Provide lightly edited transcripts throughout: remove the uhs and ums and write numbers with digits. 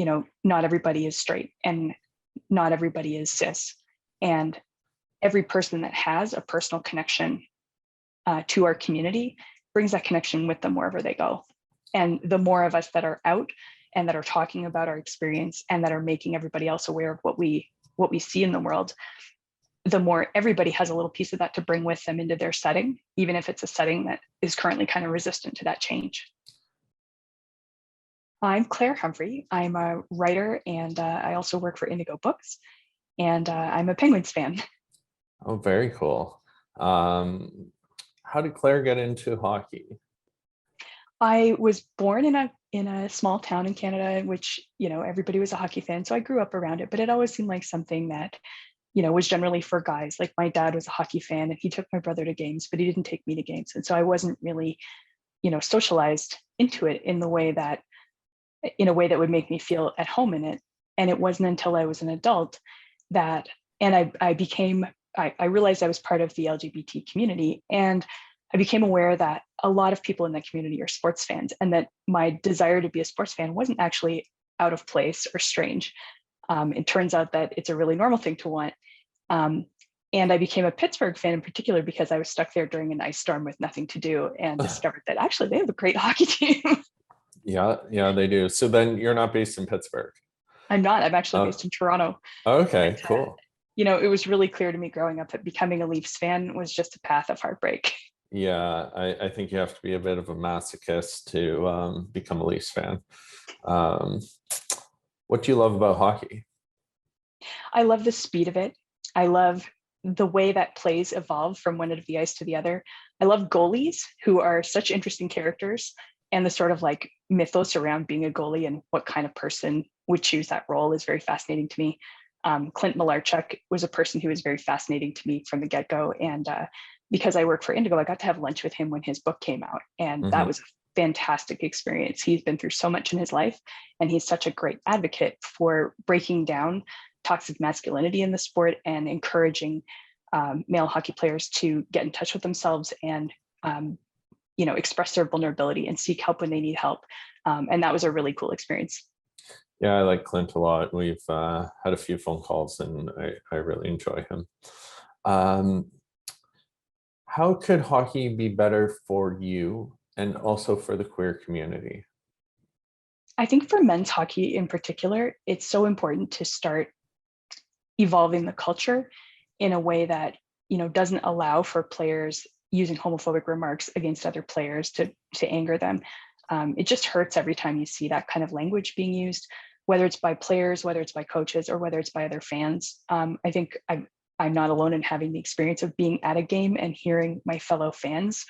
not everybody is straight and not everybody is cis. And every person that has a personal connection to our community brings that connection with them wherever they go. And the more of us that are out and that are talking about our experience and that are making everybody else aware of what we see in the world, the more everybody has a little piece of that to bring with them into their setting, even if it's a setting that is currently kind of resistant to that change. I'm Claire Humphrey. I'm a writer, and I also work for Indigo Books, and I'm a Penguins fan. Oh, very cool. How did Claire get into hockey? I was born in a small town in Canada, in which everybody was a hockey fan, so I grew up around it. But it always seemed like something that was generally for guys. Like my dad was a hockey fan, and he took my brother to games, but he didn't take me to games, and so I wasn't really socialized into it in a way that would make me feel at home in it. And it wasn't until I was an adult that, and I realized I was part of the LGBT community, and I became aware that a lot of people in that community are sports fans, and that my desire to be a sports fan wasn't actually out of place or strange. It turns out that it's a really normal thing to want. And I became a Pittsburgh fan in particular because I was stuck there during an ice storm with nothing to do and discovered that actually they have a great hockey team. Yeah, they do. So then you're not based in Pittsburgh? I'm not. I'm actually based in Toronto. Okay, cool. It was really clear to me growing up that becoming a Leafs fan was just a path of heartbreak. Yeah, I think you have to be a bit of a masochist to become a Leafs fan. What do you love about hockey? I love the speed of it. I love the way that plays evolve from one end of the ice to the other. I love goalies, who are such interesting characters, and the sort of like mythos around being a goalie and what kind of person would choose that role is very fascinating to me. Clint Malarchuk was a person who was very fascinating to me from the get-go. And because I work for Indigo, I got to have lunch with him when his book came out. And that was a fantastic experience. He's been through so much in his life, and he's such a great advocate for breaking down toxic masculinity in the sport and encouraging male hockey players to get in touch with themselves and express their vulnerability and seek help when they need help. And that was a really cool experience. Yeah, I like Clint a lot. We've had a few phone calls, and I really enjoy him. How could hockey be better for you and also for the queer community? I think for men's hockey in particular, it's so important to start evolving the culture in a way that doesn't allow for players using homophobic remarks against other players to anger them. It just hurts every time you see that kind of language being used, whether it's by players, whether it's by coaches, or whether it's by other fans. I think I'm not alone in having the experience of being at a game and hearing my fellow fans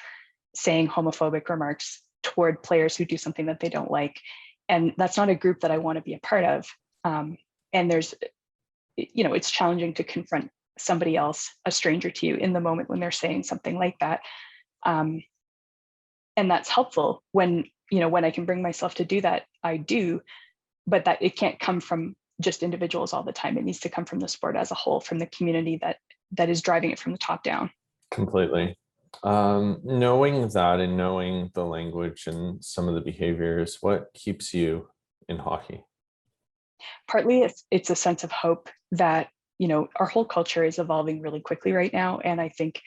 saying homophobic remarks toward players who do something that they don't like. And that's not a group that I want to be a part of. And there's, it's challenging to confront somebody else, a stranger to you, in the moment when they're saying something like that. And that's helpful when I can bring myself to do that, I do, but that it can't come from just individuals all the time. It needs to come from the sport as a whole, from the community that is driving it from the top down. Completely. Knowing that and knowing the language and some of the behaviors, what keeps you in hockey? Partly it's a sense of hope that, our whole culture is evolving really quickly right now. And I think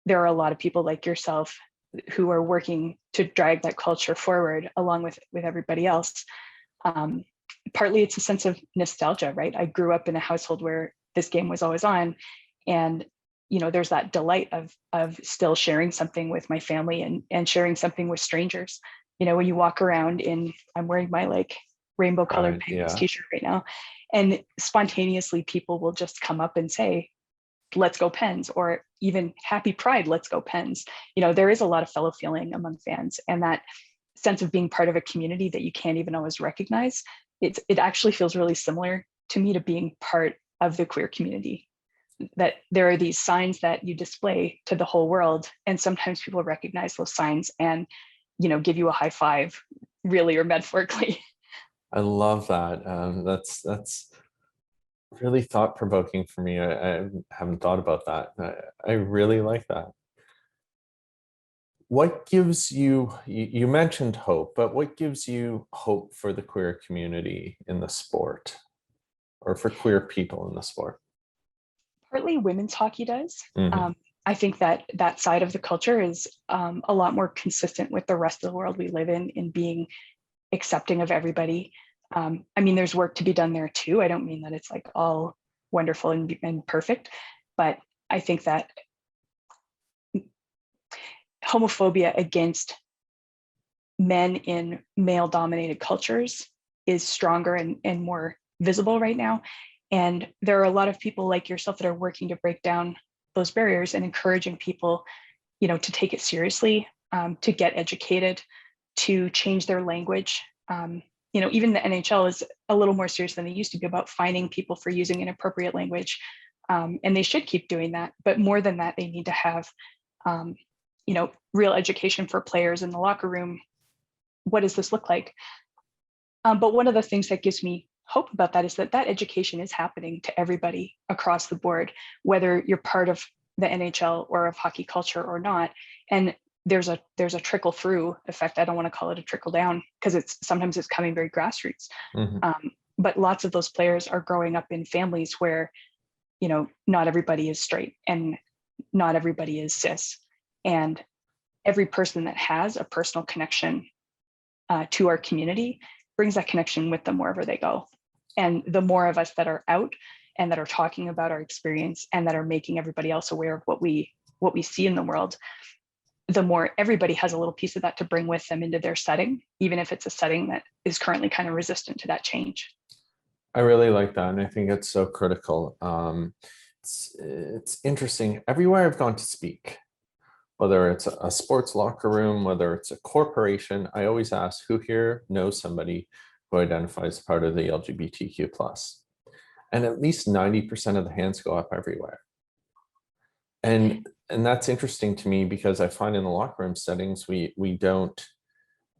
there are a lot of people like yourself who are working to drag that culture forward along with everybody else. Partly it's a sense of nostalgia, right? I grew up in a household where this game was always on, and there's that delight of still sharing something with my family and sharing something with strangers. When you walk around I'm wearing my rainbow colored Penguins t-shirt right now, and spontaneously people will just come up and say, "Let's go Pens," or even "Happy Pride, let's go Pens." There is a lot of fellow feeling among fans, and that sense of being part of a community that you can't even always recognize. It actually feels really similar to me to being part of the queer community, that there are these signs that you display to the whole world, and sometimes people recognize those signs and give you a high five, really or metaphorically. I love that. That's really thought-provoking for me. I haven't thought about that. I really like that. what gives you, you mentioned hope, but what gives you hope for the queer community in the sport, or for queer people in the sport? Partly women's hockey does. Mhm. I think that that side of the culture is a lot more consistent with the rest of the world we live in being accepting of everybody. I mean, there's work to be done there too. I don't mean that it's like all wonderful and perfect, but I think that homophobia against men in male dominated cultures is stronger and more visible right now. And there are a lot of people like yourself that are working to break down those barriers and encouraging people, to take it seriously, to get educated, to change their language. Even the NHL is a little more serious than they used to be about finding people for using inappropriate language. And they should keep doing that. But more than that, they need to have, real education for players in the locker room. What does this look like? But one of the things that gives me hope about that is that education is happening to everybody across the board, whether you're part of the NHL or of hockey culture or not. And there's a trickle through effect. I don't want to call it a trickle down because sometimes it's coming very grassroots. Mhm. But lots of those players are growing up in families where, not everybody is straight and not everybody is cis. And every person that has a personal connection to our community brings that connection with them wherever they go. And the more of us that are out and that are talking about our experience and that are making everybody else aware of what we see in the world, the more everybody has a little piece of that to bring with them into their setting, even if it's a setting that is currently kind of resistant to that change. I really like that, and I think it's so critical. It's interesting. Everywhere I've gone to speak, whether it's a sports locker room, whether it's a corporation, I always ask, who here knows somebody who identifies as part of the LGBTQ plus? And at least 90% of the hands go up everywhere. And that's interesting to me because I find in the locker room settings, we don't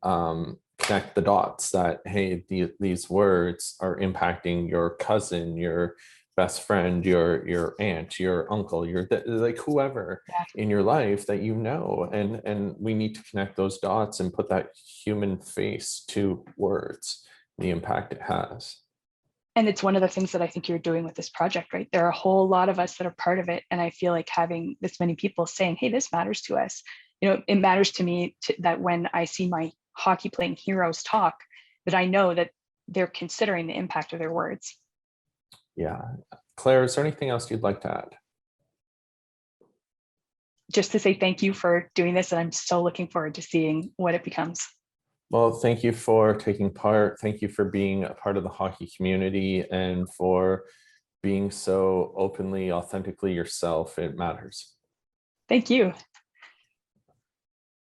connect the dots that, hey, these words are impacting your cousin, your best friend, your aunt, your uncle, your like whoever Yeah. in your life that and we need to connect those dots and put that human face to words, the impact it has. And it's one of the things that I think you're doing with this project, right? There are a whole lot of us that are part of it. And I feel like having this many people saying, hey, this matters to us. It matters to me that when I see my hockey playing heroes talk, that I know that they're considering the impact of their words. Yeah. Claire, is there anything else you'd like to add? Just to say thank you for doing this. And I'm so looking forward to seeing what it becomes. Well, thank you for taking part. Thank you for being a part of the hockey community and for being so openly, authentically yourself. It matters. Thank you.